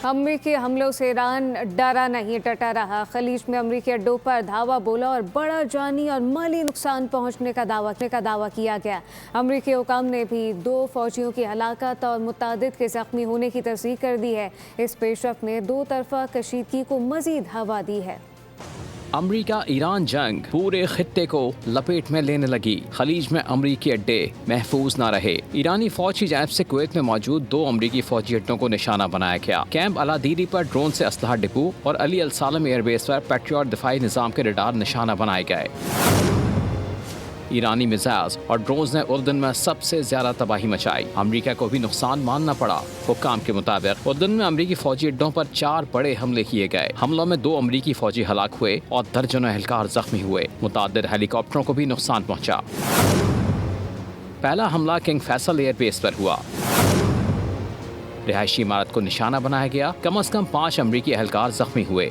امریکی حملوں سے ایران ڈرا نہیں ڈٹا رہا۔ خلیج میں امریکی اڈوں پر دھاوا بولا اور بڑا جانی اور مالی نقصان پہنچنے کا دعویٰ کیا گیا۔ امریکی حکام نے بھی 2 فوجیوں کی ہلاکت اور متعدد کے زخمی ہونے کی تصدیق کر دی ہے۔ اس پیش رفت نے 2 طرفہ کشیدگی کو مزید ہوا دی ہے۔ امریکہ ایران جنگ پورے خطے کو لپیٹ میں لینے لگی۔ خلیج میں امریکی اڈے محفوظ نہ رہے۔ ایرانی فوج کی جانب سے کویت میں موجود 2 امریکی فوجی اڈوں کو نشانہ بنایا گیا۔ کیمپ الادیری پر ڈرون سے اسلحہ ڈپو اور علی السالم ایئر بیس پر پیٹریوٹ دفاعی نظام کے ریڈار نشانہ بنائے گئے۔ ایرانی میزائلز اور ڈرونز نے اردن میں سب سے زیادہ تباہی مچائی۔ امریکہ کو بھی نقصان ماننا پڑا۔ حکام کے مطابق اردن میں امریکی فوجی اڈوں پر 4 بڑے حملے کیے گئے۔ حملوں میں 2 امریکی فوجی ہلاک ہوئے اور درجنوں اہلکار زخمی ہوئے۔ متعدد ہیلی کاپٹروں کو بھی نقصان پہنچا۔ پہلا حملہ کنگ فیصل ایئر بیس پر ہوا۔ رہائشی عمارت کو نشانہ بنایا گیا۔ کم از کم 5 امریکی اہلکار زخمی ہوئے۔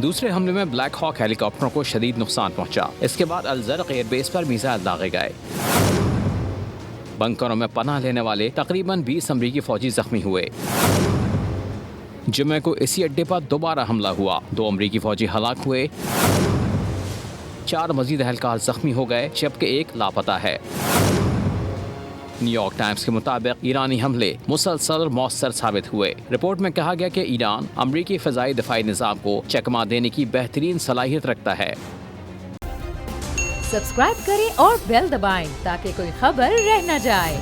دوسرے حملے میں بلیک ہاک ہیلی کاپٹروں کو شدید نقصان پہنچا۔ اس کے بعد الزرق ایئر بیس پر میزائل داغے گئے۔ بنکروں میں پناہ لینے والے تقریباً 20 امریکی فوجی زخمی ہوئے۔ جمعے کو اسی اڈے پر دوبارہ حملہ ہوا۔ 2 امریکی فوجی ہلاک ہوئے۔ 4 مزید اہلکار زخمی ہو گئے جبکہ 1 لاپتہ ہے۔ نیو یارک ٹائمز کے مطابق ایرانی حملے مسلسل اور مؤثر ثابت ہوئے۔ رپورٹ میں کہا گیا کہ ایران امریکی فضائی دفاعی نظام کو چکما دینے کی بہترین صلاحیت رکھتا ہے۔ سبسکرائب کریں اور بیل دبائیں تاکہ کوئی خبر رہ نہ جائے۔